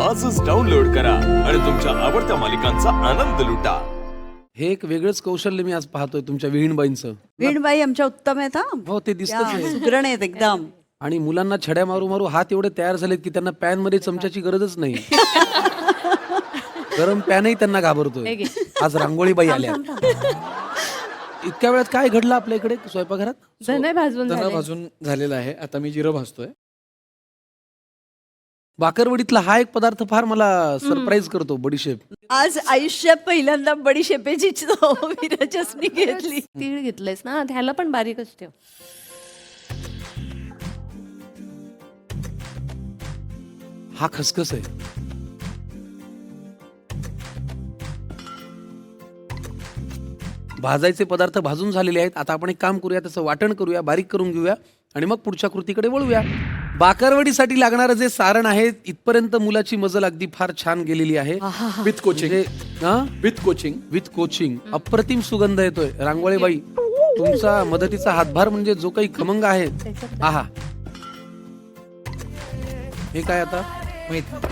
आजच डाउनलोड करा आणि तुमच्या आवडत्या मालिकांचा आनंद लुटा. हे एक वेगळंच कौशल्य मी आज पाहतोय तुमच्या विहीणबाईंचं. विणबाई आमच्या उत्तम आहेत हा. हो ते दिसतच सुगरण आहेत एकदम. आणि मुलांना छड्या मारू मारू हात एवढे तयार झालेत की त्यांना पॅन मध्ये चमच्याची गरजच नाही. गरम पॅनही त्यांना घाबरतोय. आज रांगोळी बाई आल्या. इतक्या वेळात काय घडलं आपल्या इकडे स्वयंपाकघरात? धने भाजून झालेला आहे. आता मी जिरं भाजतोय. बाकरवडीतला हा एक पदार्थ फार मला सरप्राईज करतो, बडीशेप. आज आयुष्यात पहिल्यांदा बडीशेपेची चव विराजसनी घेतली. तीळ घेतलंयस ना, ह्याला पण बारीकच ठेव. हा खसखस आहे. भाजायचे पदार्थ भाजून झालेले आहेत. आता आपण एक काम करूया, त्याचं वाटण करूया, बारीक करून घेऊया आणि मग पुढच्या कृतीकडे वळूया. बाकरवडीसाठी लागणारं जे सारण आहे इथपर्यंत मुलाची मजल अगदी फार छान गेलेली आहे. With coaching. With coaching. With coaching. अप्रतिम सुगंध येतोय. रांगोळीबाई, तुमचा मदतीचा हातभार म्हणजे जो काही खमंग आहे. आहा, हे काय आता माहित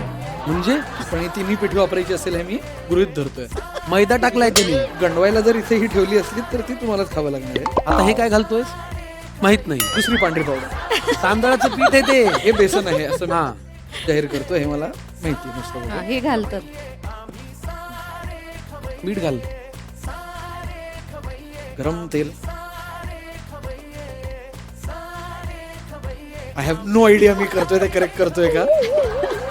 म्हणजे? पण ही तिन्ही पिठी वापरायची असेल हे मी गृहीत धरतोय. मैदा टाकलाय त्यांनी. गंडवायला जर इथे ही ठेवली असली तर ती तुम्हालाच खावं लागणार आहे. आता हे काय घालतोय माहित नाही. दुसरी पांढरी पावडर. तांदळाचं पीठ आहे ते. हे बेसन आहे असं हा, जाहीर करतो. हे मला माहिती नसतं. हा, हे घालतात. मीठ घाल. गरम तेल. आय हॅव नो आयडिया मी करतोय ते करेक्ट करतोय का.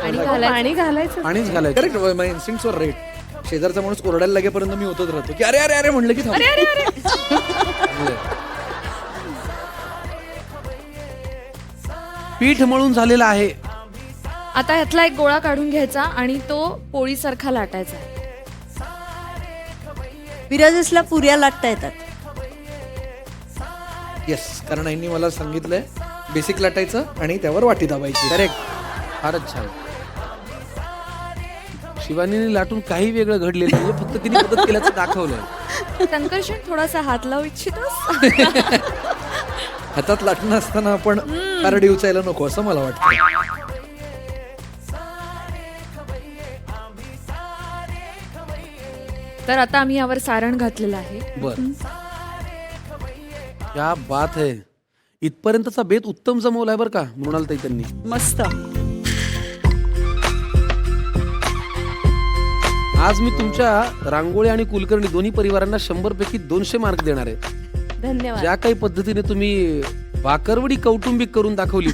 आणि पाणी घालायचं. पाणीच घालायचं. करेक्ट. माय इन्स्टिंक्ट्स वर राईट. शेजारचा माणूस कोरडायला लागेपर्यंत मी होतच राहतो की अरे अरे अरे म्हणलं की थांब. पीठ मळून झालेलं आहे. आता ह्यातला एक गोळा काढून घ्यायचा आणि तो पोळीसारखा लाटायचा. विराजसला पुऱ्या लाटता येतात. येस, कारण आईनी मला सांगितलंय बेसिक लाटायचं आणि त्यावर वाटी दाबायची. करेक्ट. फारच छान. शिवानीने लाटून काही वेगळं घडलेलं नाही, फक्त तिने मदत केल्याचं दाखवलंय. संकर्षण थोडासा हात लावू इच्छितोस? हातात लाटणं असताना आपण कारडी उचायला नको असं मला वाटतं. तर आता आम्ही यावर सारण घातलेलं आहे. बर, क्या बात है. इथपर्यंतचा बेत उत्तम जमवलाय बर का मृणालताई त्यांनी. मस्त. आज मी तुमच्या रांगोळी आणि कुलकर्णी दोन्ही परिवारांना 100 पैकी 200 मार्क देणार आहे. धन्यवाद. ज्या काही पद्धतीने तुम्ही बाकरवडी कौटुंबिक करून दाखवली,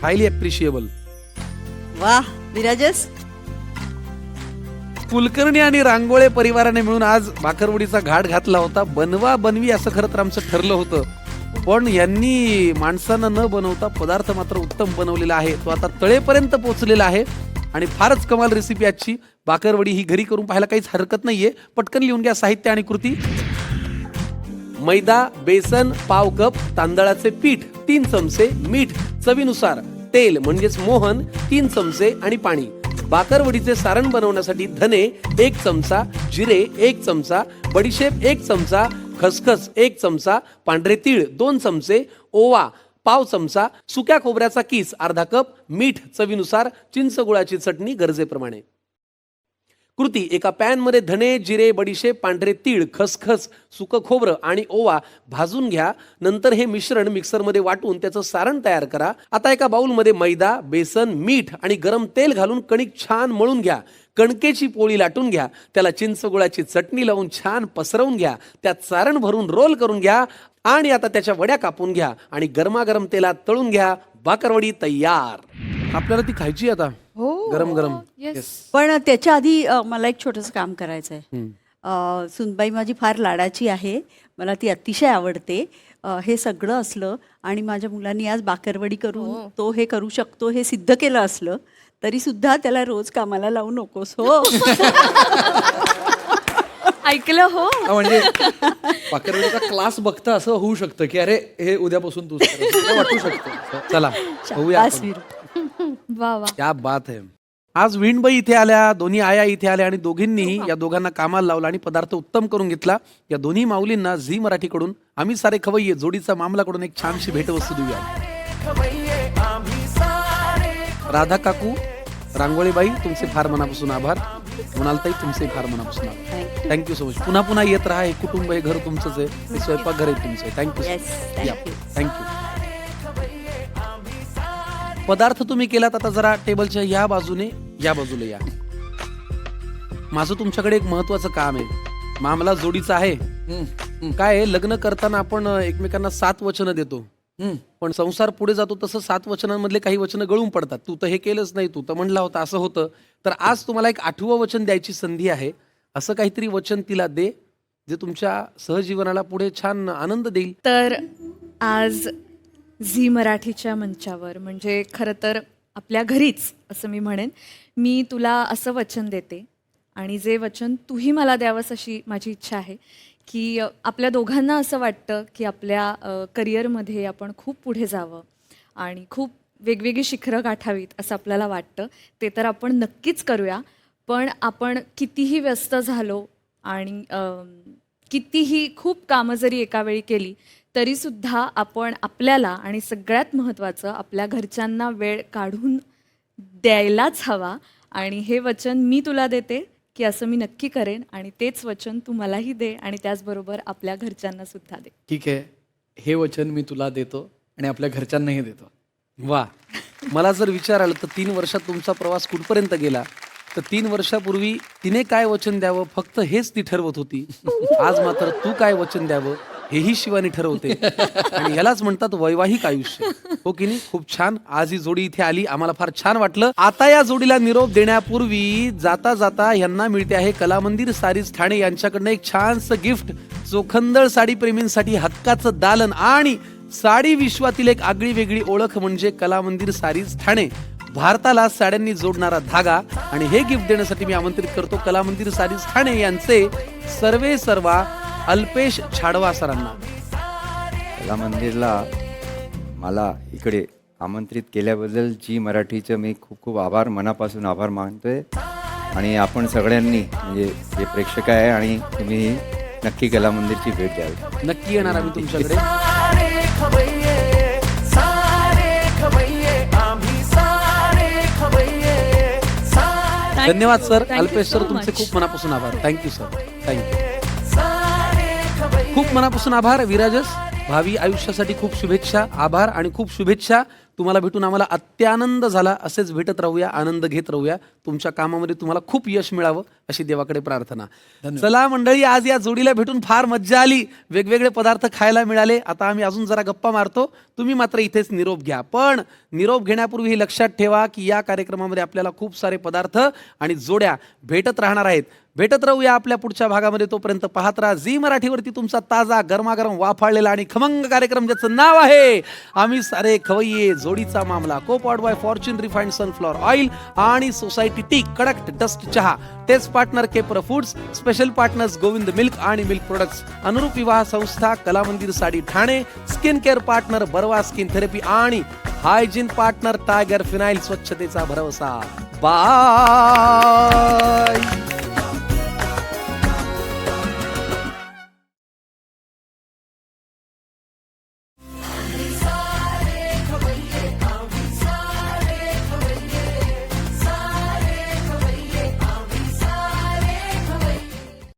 हायली अप्रिशिएबल. वा विराजस. कुलकर्णी आणि रांगोळे परिवाराने मिळून आज बाकरवडीचा घाट घातला होता. बनवा बनवी असं खरं तर आमचं ठरलं होतं, पण यांनी माणसांना न बनवता पदार्थ मात्र उत्तम बनवलेला आहे. तो आता तळेपर्यंत पोहोचलेला आहे आणि फारच कमाल रेसिपी आजची. बाकरवडी ही घरी करून पाहायला काहीच हरकत नाहीये. पटकन लिहून घ्या साहित्य आणि कृती. मैदा, बेसन पाव कप, तांदळाचे पीठ 3 चमचे, मीठ चवीनुसार, तेल म्हणजेच मोहन 3 चमचे आणि पाणी. बाकरवडीचे सारण बनवण्यासाठी धने 1 चमचा, जिरे 1 चमचा, बडीशेप 1 चमचा, खसखस 1 चमचा, पांढरे तीळ 2 चमचे, ओवा पाव चमचा, सुक्या खोबऱ्याचा किस अर्धा कप, मीठ चवीनुसार, चिंच गुळाची चटणी गरजेप्रमाणे. कृती: एका पॅन मध्ये धने, जिरे, बडीशेप, पांढरे तीळ, खसखस, सुकं खोबरं आणि ओवा भाजून घ्या. नंतर हे मिश्रण मिक्सरमध्ये वाटून त्याचं सारण तयार करा. आता एका बाउलमध्ये मैदा, बेसन, मीठ आणि गरम तेल घालून कणिक छान मळून घ्या. कणकेची पोळी लाटून घ्या. त्याला चिंच गुळाची चटणी लावून छान पसरवून घ्या. त्यात सारण भरून रोल करून घ्या आणि आता त्याच्या वड्या कापून घ्या आणि गरमागरम तेलात तळून घ्या. बाकरवडी तयार. आपल्याला ती खायची आता गरम गरम. पण त्याच्या आधी मला एक छोटंसं काम करायचं आहे. सुनबाई माझी फार लाडाची आहे. मला ती अतिशय आवडते. हे सगळं असलं आणि माझ्या मुलांनी आज बाकरवडी करून तो हे करू शकतो हे सिद्ध केलं असलं तरी सुद्धा त्याला रोज कामाला लावू नकोस. हो. ऐकलं हो. म्हणजे बाकरवडीचा क्लास बघता असं होऊ शकतं की अरे हे उद्यापासून तू वाटू शकतो. चला होऊया शाबास आपण. वीरू. वा वा. क्या बात है. आज विणबाई इथे आल्या, दोन्ही आया इथे आल्या आणि दोघींनीही या दोघांना कामाला लावलं आणि पदार्थ उत्तम करून घेतला. या दोन्ही माऊलींना झी मराठीकडून आम्ही सारे खवय्ये जोडीचा मामलाकडून एक छानशी भेटवस्तू देऊया. राधा काकू रांगोळीबाई तुमचे फार मनापासून आभार. मृणालताई तुमचे फार मनापासून आभार. Thank you so much. पुन्हा पुन्हा येत राहा. हे कुटुंब, हे घर तुमचंच आहे, हे स्वयंपाकघर आहे तुमचं. Thank you. Yes, thank you. Thank you. पदार्थ तुम्ही केलात, आता जरा टेबलच्या या बाजूने या बाजूला या. माझं तुमच्याकडे एक महत्वाचं काम आहे. मामला जोडीचा आहे. काय आहे, लग्न करताना आपण एकमेकांना 7 वचनं देतो, पण संसार पुढे जातो तसं 7 वचनांमधले काही वचनं गळून पडतात. तू तर हे केलंच नाही, तू तर म्हणला होता, असं होतं. तर आज तुम्हाला एक 8वं वचन द्यायची संधी आहे. असं काहीतरी वचन तिला दे जे तुमच्या सहजीवनाला पुढे छान आनंद देईल. तर आज झी मराठीच्या मंचावर, म्हणजे खरं तर आपल्या घरीच असं मी म्हणेन, मी तुला असं वचन देते आणि जे वचन तूही मला द्यावंस अशी माझी इच्छा आहे की आपल्या दोघांना असं वाटतं की आपल्या करिअरमध्ये आपण खूप पुढे जावं आणि खूप वेगवेगळी शिखरं गाठावीत असं आपल्याला वाटतं. ते तर आपण नक्कीच करूया. पण आपण कितीही व्यस्त झालो आणि कितीही खूप कामं जरी एका वेळी केली तरीसुद्धा आपण आपल्याला आणि सगळ्यात महत्त्वाचं आपल्या घरच्यांना वेळ काढून द्यायलाच हवा. आणि हे वचन मी तुला देते की असं मी नक्की करेन आणि तेच वचन तू मलाही दे आणि त्याचबरोबर आपल्या घरच्यांना सुद्धा दे. ठीक आहे, हे वचन मी तुला देतो आणि आपल्या घरच्यांनाही देतो. वा. मला जर विचाराल तर 3 वर्षात तुमचा प्रवास कुठपर्यंत गेला, तर 3 वर्षापूर्वी तिने काय वचन द्यावं फक्त हेच ती ठरवत होती. आज मात्र तू काय वचन द्यावं हेही शिवानी ठरवते. आणि यालाच म्हणतात वैवाहिक आयुष्य, हो की नाही? खूप छान. आज ही जोडी इथे आली, आम्हाला फार छान वाटलं. आता या जोडीला निरोप देण्यापूर्वी जाता जाता यांना मिळते आहे कलामंदिर सारीज ठाणे यांच्याकडनं एक छानसं गिफ्ट. चोखंदळ साडी प्रेमींसाठी हक्काचं दालन आणि साडी विश्वातील एक आगळी वेगळी ओळख म्हणजे कलामंदिर सारीज ठाणे, भारताला साड्यांनी जोडणारा धागा. आणि हे गिफ्ट देण्यासाठी मी आमंत्रित करतो कलामंदिर सारीज ठाणे यांचे सर्वे सर्वा अल्पेश छाडवा सरांना. कला मंदिरला मला इकडे आमंत्रित केल्याबद्दल जी मराठीचं मी खूप खूप आभार, मनापासून आभार मानतोय. आणि आपण सगळ्यांनी म्हणजे जे प्रेक्षक आहे आणि तुम्ही नक्की कला मंदिरची भेट द्यावी. नक्की येणार आम्ही तुमच्याकडे. धन्यवाद sir. Thank you Alpesh sir so तुमचे much. खूप मनापासून आभार. Thank you sir. थँक्यू. खूप मनापासून आभार विराजस. भावी आयुष्यासाठी खूप शुभेच्छा. आभार आणि खूप शुभेच्छा. तुम्हाला भेटून आम्हाला अत्यानंद झाला. असेच भेटत राहूया, आनंद घेत राहूया. तुमच्या कामामध्ये तुम्हाला खूप यश मिळावं अशी देवाकडे प्रार्थना. चला मंडळी, आज या जोडीला भेटून फार मज्जा आली. वेगवेगळे पदार्थ खायला मिळाले. आता आम्ही अजून जरा गप्पा मारतो. तुम्ही मात्र इथेच निरोप घ्या. पण निरोप घेण्यापूर्वी हे लक्षात ठेवा की या कार्यक्रमामध्ये आपल्याला खूप सारे पदार्थ आणि जोड्या भेटत राहणार आहेत. भेटत राहूया आपल्या पुढच्या भागामध्ये. तोपर्यंत पाहत राहा झी मराठीवरती तुमचा ताजा गरमागरम वाफाळलेला आणि खमंग कार्यक्रम ज्याचं नाव आहे आम्ही सारे खवय्ये जोडीचा मामला. Co powered by Fortune refined sunflower oil आणि सोसायटी टी कडक डस्ट चहा. तेच पार्टनर केपर foods. Special partners Govind milk आणि milk products. Anuroop Vivah Sanstha Kalamandir sari Thane. Skin care partner Barwa skin therapy आणि हायजीन पार्टनर टायगर फिनाइल स्वच्छतेचा भरवसा. बाय.